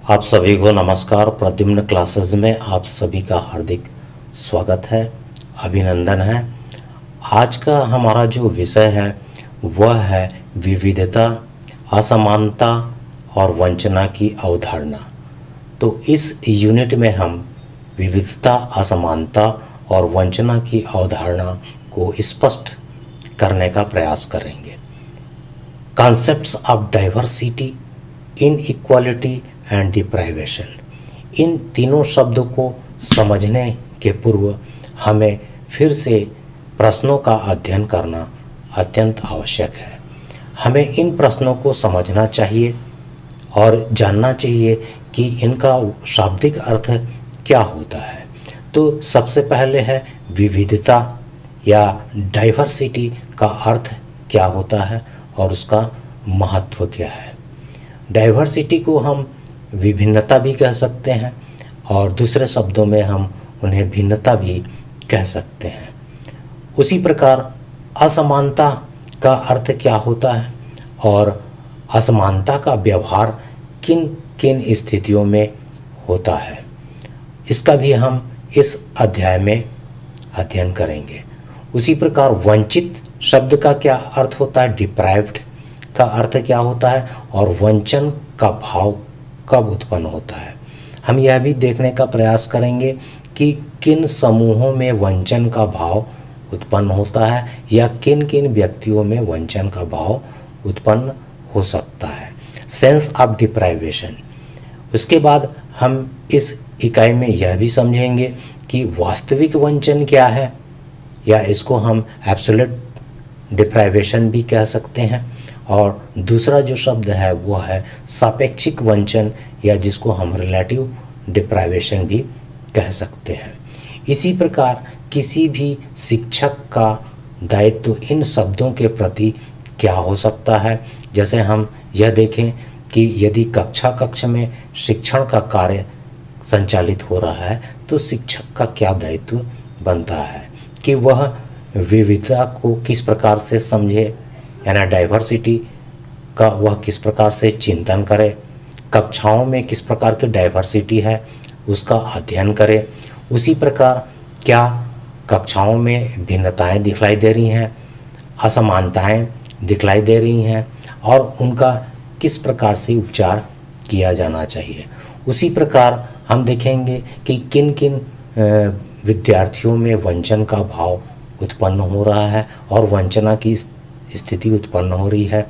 आप सभी को नमस्कार। प्रद्युम्न क्लासेस में आप सभी का हार्दिक स्वागत है, अभिनंदन है। आज का हमारा जो विषय है वह है विविधता, असमानता और वंचना की अवधारणा। तो इस यूनिट में हम विविधता, असमानता और वंचना की अवधारणा को स्पष्ट करने का प्रयास करेंगे। Concepts of diversity, inequality and deprivation, इन तीनों शब्दों को समझने के पूर्व हमें फिर से प्रश्नों का अध्ययन करना अत्यंत आवश्यक है। हमें इन प्रश्नों को समझना चाहिए और जानना चाहिए कि इनका शाब्दिक अर्थ क्या होता है। तो सबसे पहले है विविधता या डाइवर्सिटी का अर्थ क्या होता है और उसका महत्व क्या है। डाइवर्सिटी को हम विभिन्नता भी कह सकते हैं और दूसरे शब्दों में हम उन्हें भिन्नता भी कह सकते हैं। उसी प्रकार असमानता का अर्थ क्या होता है और असमानता का व्यवहार किन किन स्थितियों में होता है, इसका भी हम इस अध्याय में अध्ययन करेंगे। उसी प्रकार वंचित शब्द का क्या अर्थ होता है, डिप्राइव्ड का अर्थ क्या होता है और वंचन का भाव कब उत्पन्न होता है। हम यह भी देखने का प्रयास करेंगे कि किन समूहों में वंचन का भाव उत्पन्न होता है या किन किन व्यक्तियों में वंचन का भाव उत्पन्न हो सकता है। Sense of deprivation. उसके बाद हम इस इकाई में यह भी समझेंगे कि वास्तविक वंचन क्या है, या इसको हम एब्सोल्यूट डिप्राइवेशन भी कह सकते हैं। और दूसरा जो शब्द है वो है सापेक्षिक वंचन, या जिसको हम रिलेटिव डिप्राइवेशन भी कह सकते हैं। इसी प्रकार किसी भी शिक्षक का दायित्व इन शब्दों के प्रति क्या हो सकता है। जैसे हम यह देखें कि यदि कक्ष में शिक्षण का कार्य संचालित हो रहा है तो शिक्षक का क्या दायित्व बनता है कि वह विविधता को किस प्रकार से समझे, यानी डाइवर्सिटी का वह किस प्रकार से चिंतन करे, कक्षाओं में किस प्रकार की डाइवर्सिटी है उसका अध्ययन करे। उसी प्रकार क्या कक्षाओं में भिन्नताएं दिखलाई दे रही हैं, असमानताएं दिखलाई दे रही हैं और उनका किस प्रकार से उपचार किया जाना चाहिए। उसी प्रकार हम देखेंगे कि किन किन विद्यार्थियों में वंचन का भाव उत्पन्न हो रहा है और वंचना की स्थिति उत्पन्न हो रही है,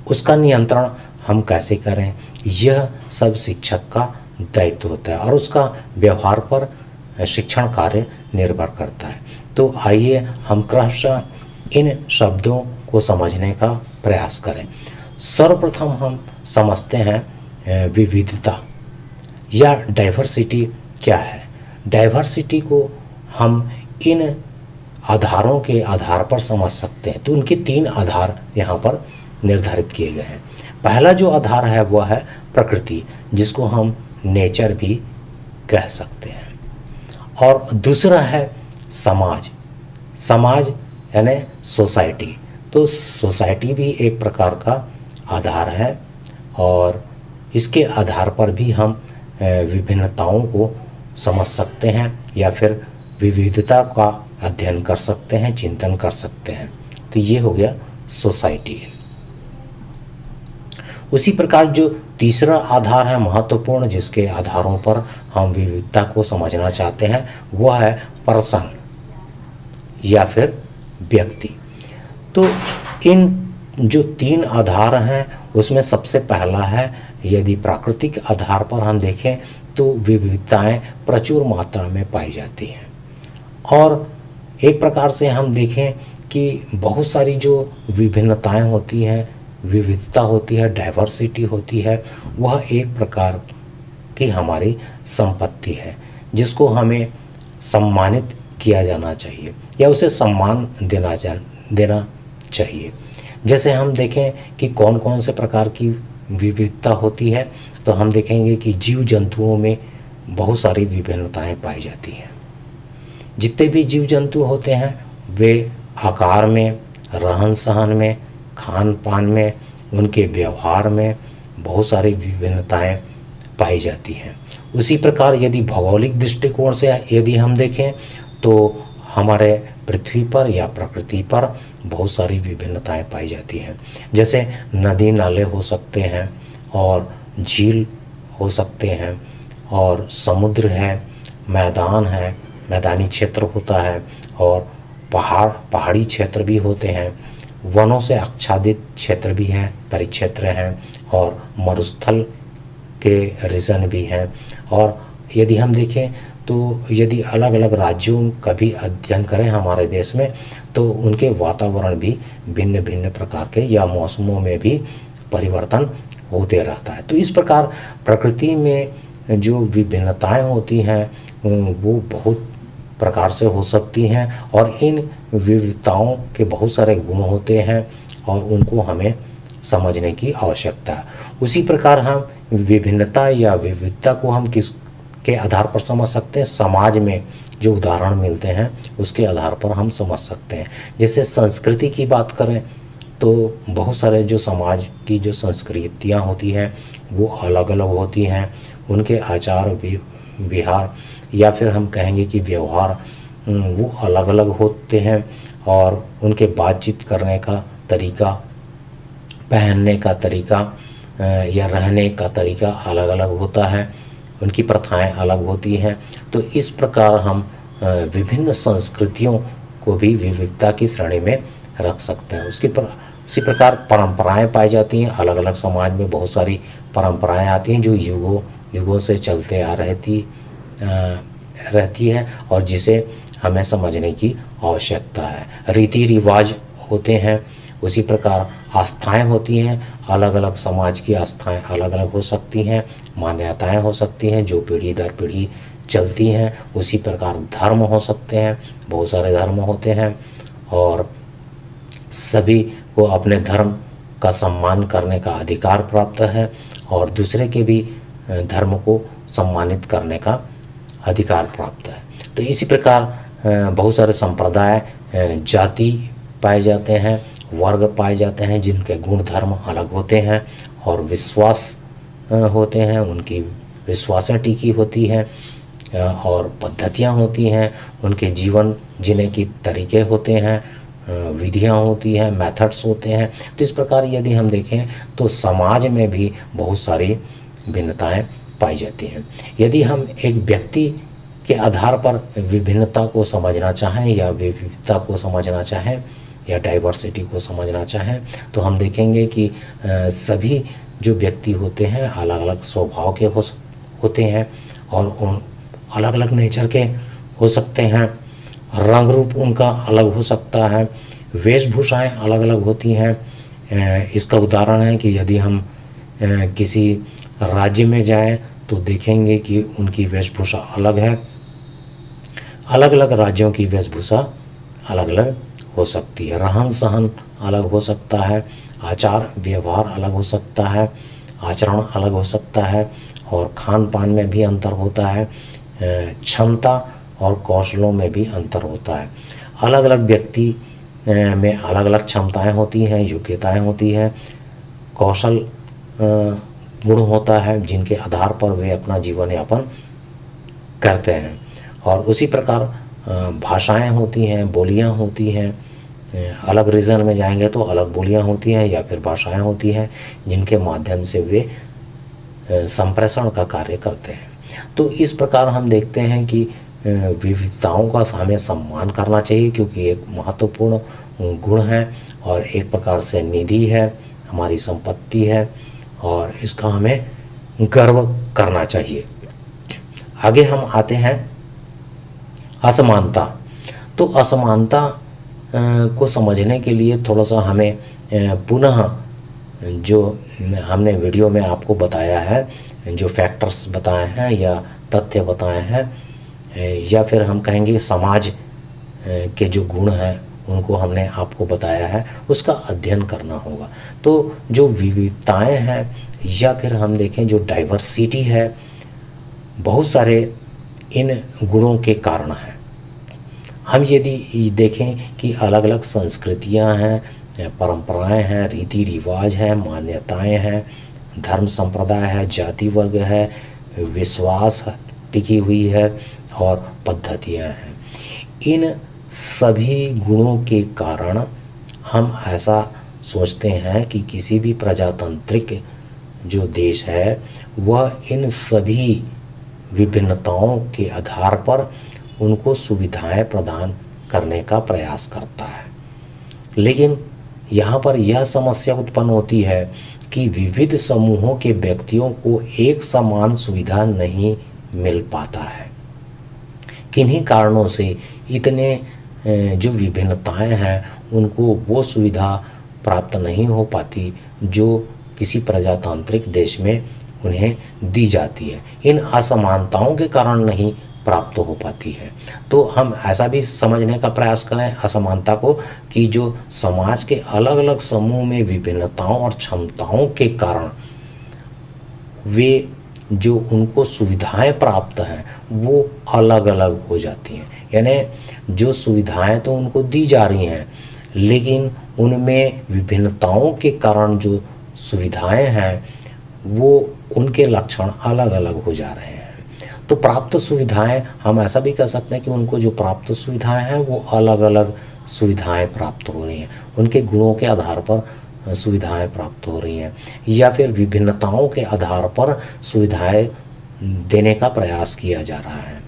उसका नियंत्रण हम कैसे करें। यह सब शिक्षक का दायित्व होता है और उसका व्यवहार पर शिक्षण कार्य निर्भर करता है। तो आइए हम क्रमशः इन शब्दों को समझने का प्रयास करें। सर्वप्रथम हम समझते हैं विविधता या डाइवर्सिटी क्या है। डाइवर्सिटी को हम इन आधारों के आधार पर समझ सकते हैं। तो उनके 3 आधार यहाँ पर निर्धारित किए गए हैं। पहला जो आधार है वह है प्रकृति, जिसको हम नेचर भी कह सकते हैं। और दूसरा है समाज, समाज यानी सोसाइटी। तो सोसाइटी भी एक प्रकार का आधार है और इसके आधार पर भी हम विभिन्नताओं को समझ सकते हैं या फिर विविधता का अध्ययन कर सकते हैं, चिंतन कर सकते हैं। तो ये हो गया सोसाइटी। उसी प्रकार जो तीसरा आधार है महत्वपूर्ण, जिसके आधारों पर हम विविधता को समझना चाहते हैं, वह है पर्सन या फिर व्यक्ति। तो इन जो 3 आधार हैं उसमें सबसे पहला है, यदि प्राकृतिक आधार पर हम देखें तो विविधताएं प्रचुर मात्रा में पाई जाती हैं। और एक प्रकार से हम देखें कि बहुत सारी जो विभिन्नताएं होती हैं, विविधता होती है, डाइवर्सिटी होती है, वह एक प्रकार की हमारी संपत्ति है जिसको हमें सम्मानित किया जाना चाहिए या उसे सम्मान देना चाहिए। जैसे हम देखें कि कौन कौन से प्रकार की विविधता होती है, तो हम देखेंगे कि जीव जंतुओं में बहुत सारी विभिन्नताएं पाई जाती हैं। जितने भी जीव जंतु होते हैं वे आकार में, रहन सहन में, खान पान में, उनके व्यवहार में बहुत सारी विभिन्नताएं पाई जाती हैं। उसी प्रकार यदि भौगोलिक दृष्टिकोण से यदि हम देखें तो हमारे पृथ्वी पर या प्रकृति पर बहुत सारी विभिन्नताएं पाई जाती हैं। जैसे नदी नाले हो सकते हैं और झील हो सकते हैं और समुद्र है, मैदान है, मैदानी क्षेत्र होता है और पहाड़ी क्षेत्र भी होते हैं, वनों से आच्छादित क्षेत्र भी हैं, परिक्षेत्र हैं और मरुस्थल के रीजन भी हैं। और यदि हम देखें तो यदि अलग अलग राज्यों का भी अध्ययन करें हमारे देश में तो उनके वातावरण भी भिन्न भिन्न प्रकार के या मौसमों में भी परिवर्तन होते रहता है। तो इस प्रकार प्रकृति में जो विभिन्नताएं होती हैं वो बहुत प्रकार से हो सकती हैं और इन विविधताओं के बहुत सारे गुण होते हैं और उनको हमें समझने की आवश्यकता है। उसी प्रकार हम विभिन्नता या विविधता को हम किस के आधार पर समझ सकते हैं, समाज में जो उदाहरण मिलते हैं उसके आधार पर हम समझ सकते हैं। जैसे संस्कृति की बात करें तो बहुत सारे जो समाज की जो संस्कृतियाँ होती हैं वो अलग अलग होती हैं, उनके आचार विहार या फिर हम कहेंगे कि व्यवहार वो अलग अलग होते हैं और उनके बातचीत करने का तरीका, पहनने का तरीका या रहने का तरीका अलग अलग होता है, उनकी प्रथाएं अलग होती हैं। तो इस प्रकार हम विभिन्न संस्कृतियों को भी विविधता की श्रेणी में रख सकते हैं। उसी प्रकार परंपराएं पाई जाती हैं। अलग अलग समाज में बहुत सारी परंपराएं आती हैं जो युगों से चलते आ रहती है और जिसे हमें समझने की आवश्यकता है। रीति रिवाज होते हैं, उसी प्रकार आस्थाएं होती हैं। अलग अलग समाज की आस्थाएं अलग अलग हो सकती हैं, मान्यताएं हो सकती हैं जो पीढ़ी दर पीढ़ी चलती हैं। उसी प्रकार धर्म हो सकते हैं, बहुत सारे धर्म होते हैं और सभी को अपने धर्म का सम्मान करने का अधिकार प्राप्त है और दूसरे के भी धर्म को सम्मानित करने का अधिकार प्राप्त है। तो इसी प्रकार बहुत सारे संप्रदाय, जाति पाए जाते हैं, वर्ग पाए जाते हैं जिनके गुण धर्म अलग होते हैं और विश्वास होते हैं, उनकी विश्वासें टिकी होती हैं और पद्धतियाँ होती हैं, उनके जीवन जीने की तरीके होते हैं, विधियाँ होती हैं, मेथड्स होते हैं। तो इस प्रकार यदि हम देखें तो समाज में भी बहुत सारी भिन्नताएं पाई जाती हैं। यदि हम एक व्यक्ति के आधार पर विभिन्नता को समझना चाहें या विविधता को समझना चाहें या डाइवर्सिटी को समझना चाहें तो हम देखेंगे कि सभी जो व्यक्ति होते हैं अलग अलग स्वभाव के होते हैं और उन अलग अलग नेचर के हो सकते हैं, रंग रूप उनका अलग हो सकता है, वेशभूषाएं अलग अलग होती हैं। इसका उदाहरण है कि यदि हम किसी राज्य में जाएं तो देखेंगे कि उनकी वेशभूषा अलग है। अलग अलग राज्यों की वेशभूषा अलग अलग हो सकती है, रहन सहन अलग हो सकता है, आचार व्यवहार अलग हो सकता है, आचरण अलग हो सकता है और खान पान में भी अंतर होता है, क्षमता और कौशलों में भी अंतर होता है। अलग अलग व्यक्ति में अलग अलग क्षमताएं होती हैं, योग्यताएं होती हैं, कौशल गुण होता है जिनके आधार पर वे अपना जीवन यापन करते हैं। और उसी प्रकार भाषाएं होती हैं, बोलियां होती हैं। अलग रीजन में जाएंगे तो अलग बोलियां होती हैं या फिर भाषाएं होती हैं जिनके माध्यम से वे संप्रेषण का कार्य करते हैं। तो इस प्रकार हम देखते हैं कि विविधताओं का हमें सम्मान करना चाहिए क्योंकि एक महत्वपूर्ण गुण है और एक प्रकार से निधि है, हमारी संपत्ति है और इसका हमें गर्व करना चाहिए। आगे हम आते हैं असमानता। तो असमानता को समझने के लिए थोड़ा सा हमें पुनः जो हमने वीडियो में आपको बताया है, जो फैक्टर्स बताए हैं या तथ्य बताए हैं या फिर हम कहेंगे समाज के जो गुण हैं उनको हमने आपको बताया है, उसका अध्ययन करना होगा। तो जो विविधताएं हैं या फिर हम देखें जो डाइवर्सिटी है, बहुत सारे इन गुणों के कारण हैं। हम यदि देखें कि अलग अलग संस्कृतियां हैं, परंपराएं हैं, रीति रिवाज हैं, मान्यताएं हैं, धर्म संप्रदाय है, जाति वर्ग है, विश्वास टिकी हुई है और पद्धतियाँ हैं। इन सभी गुणों के कारण हम ऐसा सोचते हैं कि किसी भी प्रजातांत्रिक जो देश है वह इन सभी विभिन्नताओं के आधार पर उनको सुविधाएं प्रदान करने का प्रयास करता है। लेकिन यहाँ पर यह समस्या उत्पन्न होती है कि विविध समूहों के व्यक्तियों को एक समान सुविधा नहीं मिल पाता है। किन्हीं कारणों से इतने जो विभिन्नताएं हैं उनको वो सुविधा प्राप्त नहीं हो पाती जो किसी प्रजातांत्रिक देश में उन्हें दी जाती है। इन असमानताओं के कारण नहीं प्राप्त हो पाती है। तो हम ऐसा भी समझने का प्रयास करें असमानता को कि जो समाज के अलग अलग समूह में विभिन्नताओं और क्षमताओं के कारण वे जो उनको सुविधाएं प्राप्त हैं वो अलग अलग हो जाती हैं। यानी जो सुविधाएं तो उनको दी जा रही हैं लेकिन उनमें विभिन्नताओं के कारण जो सुविधाएं हैं वो उनके लक्षण अलग अलग हो जा रहे हैं। तो प्राप्त सुविधाएं हम ऐसा भी कह सकते हैं कि उनको जो प्राप्त सुविधाएं हैं वो अलग अलग सुविधाएं प्राप्त हो रही हैं, उनके गुणों के आधार पर सुविधाएं प्राप्त हो रही हैं या फिर विभिन्नताओं के आधार पर सुविधाएं देने का प्रयास किया जा रहा है।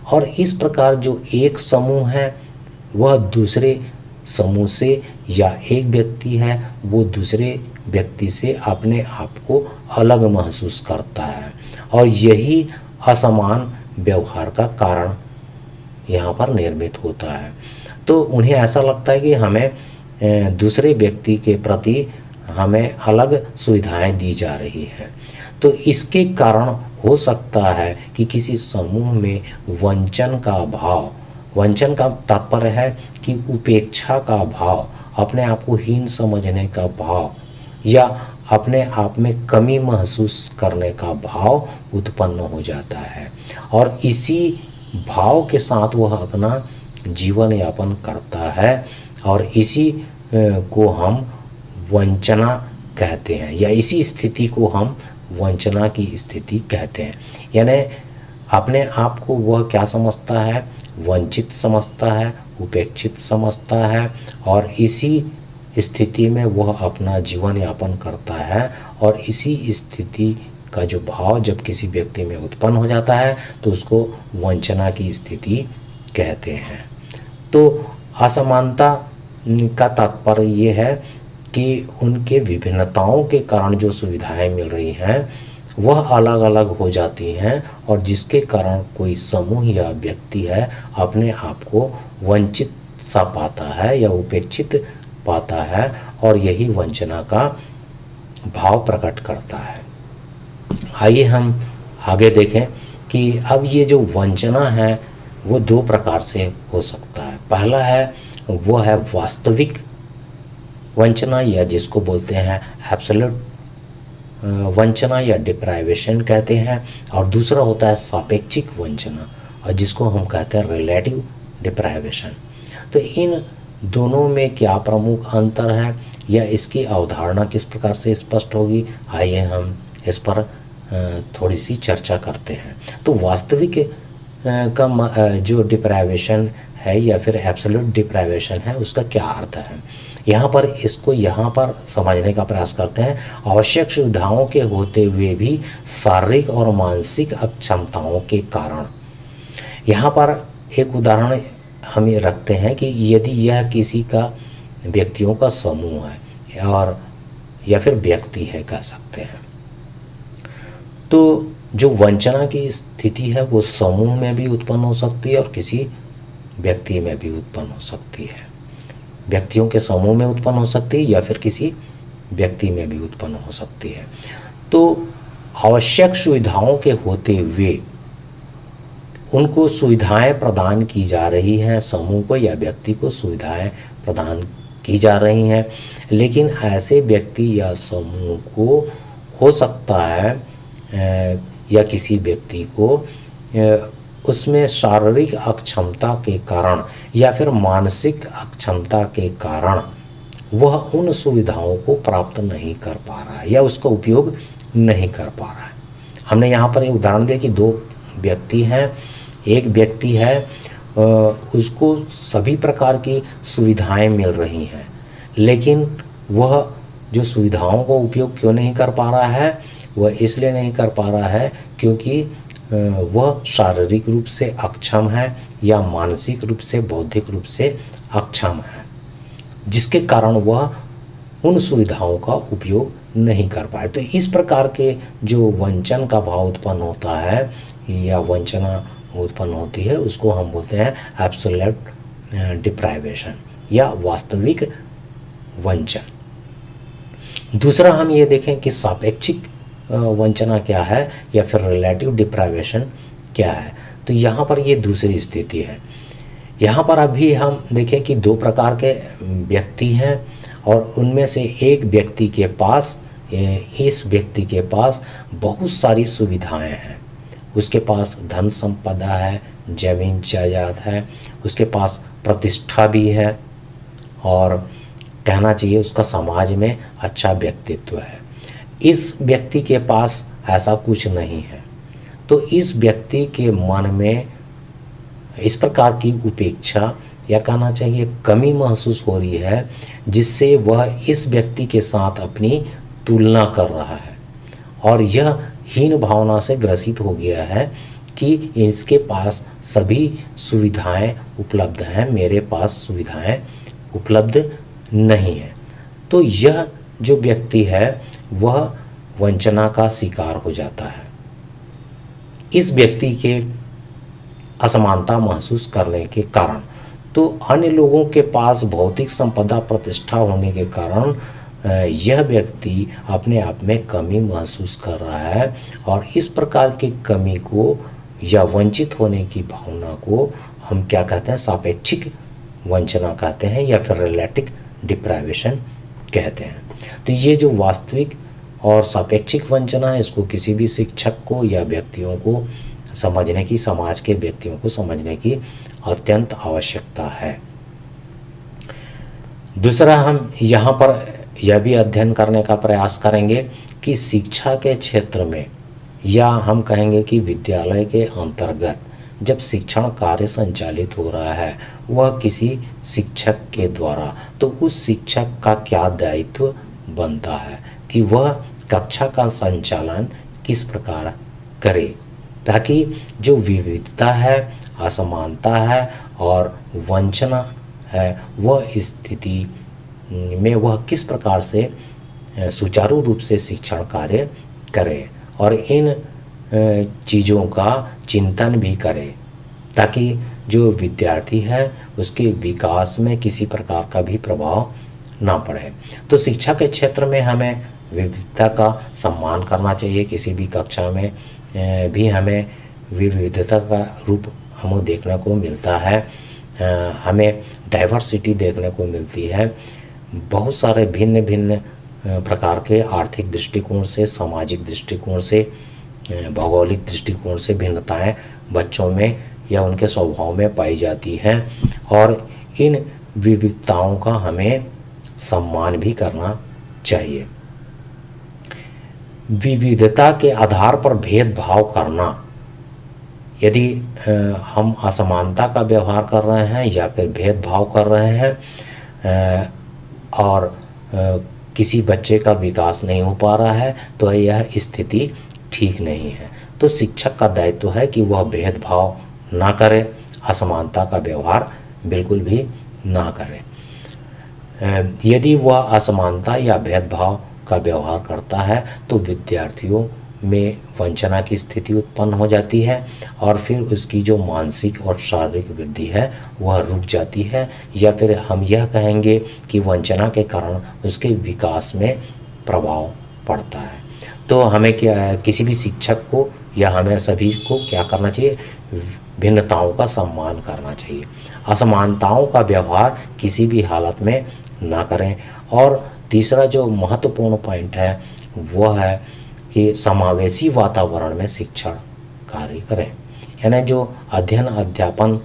और इस प्रकार जो एक समूह है वह दूसरे समूह से या एक व्यक्ति है वो दूसरे व्यक्ति से अपने आप को अलग महसूस करता है और यही असमान व्यवहार का कारण यहाँ पर निर्मित होता है। तो उन्हें ऐसा लगता है कि हमें दूसरे व्यक्ति के प्रति हमें अलग सुविधाएं दी जा रही हैं। तो इसके कारण हो सकता है कि किसी समूह में वंचन का भाव, वंचन का तात्पर्य है कि उपेक्षा का भाव, अपने आप को हीन समझने का भाव या अपने आप में कमी महसूस करने का भाव उत्पन्न हो जाता है और इसी भाव के साथ वह अपना जीवन यापन करता है और इसी को हम वंचना कहते हैं या इसी स्थिति को हम वंचना की स्थिति कहते हैं। यानी अपने आप को वह क्या समझता है, वंचित समझता है, उपेक्षित समझता है और इसी स्थिति में वह अपना जीवन यापन करता है और इसी स्थिति का जो भाव जब किसी व्यक्ति में उत्पन्न हो जाता है तो उसको वंचना की स्थिति कहते हैं। तो असमानता का तात्पर्य ये है कि उनके विभिन्नताओं के कारण जो सुविधाएं मिल रही हैं वह अलग अलग हो जाती हैं और जिसके कारण कोई समूह या व्यक्ति है अपने आप को वंचित सा पाता है या उपेक्षित पाता है और यही वंचना का भाव प्रकट करता है। आइए हम आगे देखें कि अब ये जो वंचना है वो दो प्रकार से हो सकता है। पहला है वो है वास्तविक वंचना या जिसको बोलते हैं एब्सोल्यूट वंचना या डिप्राइवेशन कहते हैं और दूसरा होता है सापेक्षिक वंचना और जिसको हम कहते हैं रिलेटिव डिप्राइवेशन। तो इन दोनों में क्या प्रमुख अंतर है या इसकी अवधारणा किस प्रकार से स्पष्ट होगी, आइए हम इस पर थोड़ी सी चर्चा करते हैं। तो वास्तविक का जो डिप्राइवेशन है या फिर एब्सोल्यूट डिप्राइवेशन है उसका क्या अर्थ है, यहाँ पर इसको यहाँ पर समझने का प्रयास करते हैं। आवश्यक सुविधाओं के होते हुए भी शारीरिक और मानसिक अक्षमताओं के कारण। यहाँ पर एक उदाहरण हम ये रखते हैं कि यदि यह किसी का व्यक्तियों का समूह है और या फिर व्यक्ति है कह सकते हैं, तो जो वंचना की स्थिति है वो समूह में भी उत्पन्न हो सकती है और किसी व्यक्ति में भी उत्पन्न हो सकती है। व्यक्तियों के समूह में उत्पन्न हो सकती है या फिर किसी व्यक्ति में भी उत्पन्न हो सकती है। तो आवश्यक सुविधाओं के होते हुए उनको सुविधाएं प्रदान की जा रही हैं, समूह को या व्यक्ति को सुविधाएं प्रदान की जा रही हैं, लेकिन ऐसे व्यक्ति या समूह को हो सकता है या किसी व्यक्ति को उसमें शारीरिक अक्षमता के कारण या फिर मानसिक अक्षमता के कारण वह उन सुविधाओं को प्राप्त नहीं कर पा रहा है या उसका उपयोग नहीं कर पा रहा है। हमने यहाँ पर एक उदाहरण दिया कि दो व्यक्ति हैं, एक व्यक्ति है उसको सभी प्रकार की सुविधाएं मिल रही हैं, लेकिन वह जो सुविधाओं को उपयोग क्यों नहीं कर पा रहा है, वह इसलिए नहीं कर पा रहा है क्योंकि वह शारीरिक रूप से अक्षम है या मानसिक रूप से, बौद्धिक रूप से अक्षम है, जिसके कारण वह उन सुविधाओं का उपयोग नहीं कर पाए। तो इस प्रकार के जो वंचन का भाव उत्पन्न होता है या वंचना उत्पन्न होती है, उसको हम बोलते हैं एब्सोल्यूट डिप्राइवेशन या वास्तविक वंचन। दूसरा हम ये देखें कि सापेक्षिक वंचना क्या है या फिर रिलेटिव डिप्राइवेशन क्या है। तो यहाँ पर ये दूसरी स्थिति है। यहाँ पर अभी हम देखें कि दो प्रकार के व्यक्ति हैं और उनमें से एक व्यक्ति के पास, इस व्यक्ति के पास बहुत सारी सुविधाएं हैं। उसके पास धन संपदा है, जमीन जायदाद है, उसके पास प्रतिष्ठा भी है और कहना चाहिए उसका समाज में अच्छा व्यक्तित्व है। इस व्यक्ति के पास ऐसा कुछ नहीं है, तो इस व्यक्ति के मन में इस प्रकार की उपेक्षा या कहना चाहिए कमी महसूस हो रही है, जिससे वह इस व्यक्ति के साथ अपनी तुलना कर रहा है और यह हीन भावना से ग्रसित हो गया है कि इसके पास सभी सुविधाएं उपलब्ध हैं, मेरे पास सुविधाएं उपलब्ध नहीं है। तो यह जो व्यक्ति है वह वंचना का शिकार हो जाता है। इस व्यक्ति के असमानता महसूस करने के कारण, तो अन्य लोगों के पास भौतिक संपदा, प्रतिष्ठा होने के कारण यह व्यक्ति अपने आप में कमी महसूस कर रहा है और इस प्रकार की कमी को या वंचित होने की भावना को हम क्या कहते हैं, सापेक्षिक वंचना कहते हैं या फिर रिलेटिव डिप्राइवेशन कहते हैं। तो ये जो वास्तविक और सापेक्षिक वंचना है, इसको किसी भी शिक्षक को या व्यक्तियों को समझने की, समाज के व्यक्तियों को समझने की अत्यंत आवश्यकता है। दूसरा, हम यहाँ पर यह भी अध्ययन करने का प्रयास करेंगे कि शिक्षा के क्षेत्र में या हम कहेंगे कि विद्यालय के अंतर्गत जब शिक्षण कार्य संचालित हो रहा है वह किसी शिक्षक के द्वारा, तो उस शिक्षक का क्या दायित्व बनता है कि वह कक्षा का संचालन किस प्रकार करे, ताकि जो विविधता है, असमानता है और वंचना है, वह स्थिति में वह किस प्रकार से सुचारू रूप से शिक्षण कार्य करे और इन चीज़ों का चिंतन भी करे, ताकि जो विद्यार्थी है उसके विकास में किसी प्रकार का भी प्रभाव ना पड़े। तो शिक्षा के क्षेत्र में हमें विविधता का सम्मान करना चाहिए। किसी भी कक्षा में भी हमें विविधता का रूप हमें देखने को मिलता है, हमें डाइवर्सिटी देखने को मिलती है। बहुत सारे भिन्न भिन्न प्रकार के आर्थिक दृष्टिकोण से, सामाजिक दृष्टिकोण से, भौगोलिक दृष्टिकोण से भिन्नताएं बच्चों में या उनके स्वभाव में पाई जाती हैं और इन विविधताओं का हमें सम्मान भी करना चाहिए। विविधता के आधार पर भेदभाव करना, यदि हम असमानता का व्यवहार कर रहे हैं या फिर भेदभाव कर रहे हैं और किसी बच्चे का विकास नहीं हो पा रहा है, तो यह स्थिति ठीक नहीं है। तो शिक्षक का दायित्व है कि वह भेदभाव ना करे, असमानता का व्यवहार बिल्कुल भी ना करे। यदि वह असमानता या भेदभाव का व्यवहार करता है तो विद्यार्थियों में वंचना की स्थिति उत्पन्न हो जाती है और फिर उसकी जो मानसिक और शारीरिक वृद्धि है वह रुक जाती है, या फिर हम यह कहेंगे कि वंचना के कारण उसके विकास में प्रभाव पड़ता है। तो हमें क्या, किसी भी शिक्षक को या हमें सभी को क्या करना चाहिए, भिन्नताओं का सम्मान करना चाहिए, असमानताओं का व्यवहार किसी भी हालत में ना करें। और तीसरा जो महत्वपूर्ण पॉइंट है वह है कि समावेशी वातावरण में शिक्षण कार्य करें, यानी जो अध्ययन अध्यापन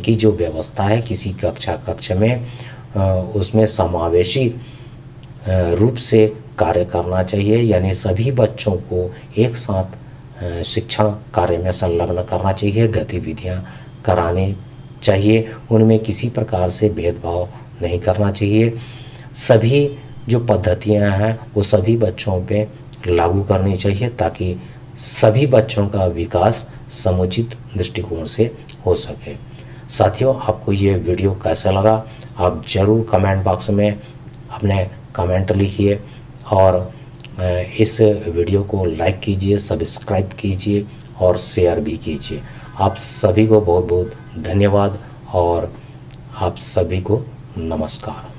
की जो व्यवस्था है किसी कक्ष में, उसमें समावेशी रूप से कार्य करना चाहिए, यानी सभी बच्चों को एक साथ शिक्षण कार्य में संलग्न करना चाहिए, गतिविधियां करानी चाहिए, उनमें किसी प्रकार से भेदभाव नहीं करना चाहिए। सभी जो पद्धतियां हैं वो सभी बच्चों पे लागू करनी चाहिए ताकि सभी बच्चों का विकास समुचित दृष्टिकोण से हो सके। साथियों, आपको ये वीडियो कैसा लगा आप ज़रूर कमेंट बॉक्स में अपने कमेंट लिखिए और इस वीडियो को लाइक कीजिए, सब्सक्राइब कीजिए और शेयर भी कीजिए। आप सभी को बहुत बहुत धन्यवाद और आप सभी को नमस्कार।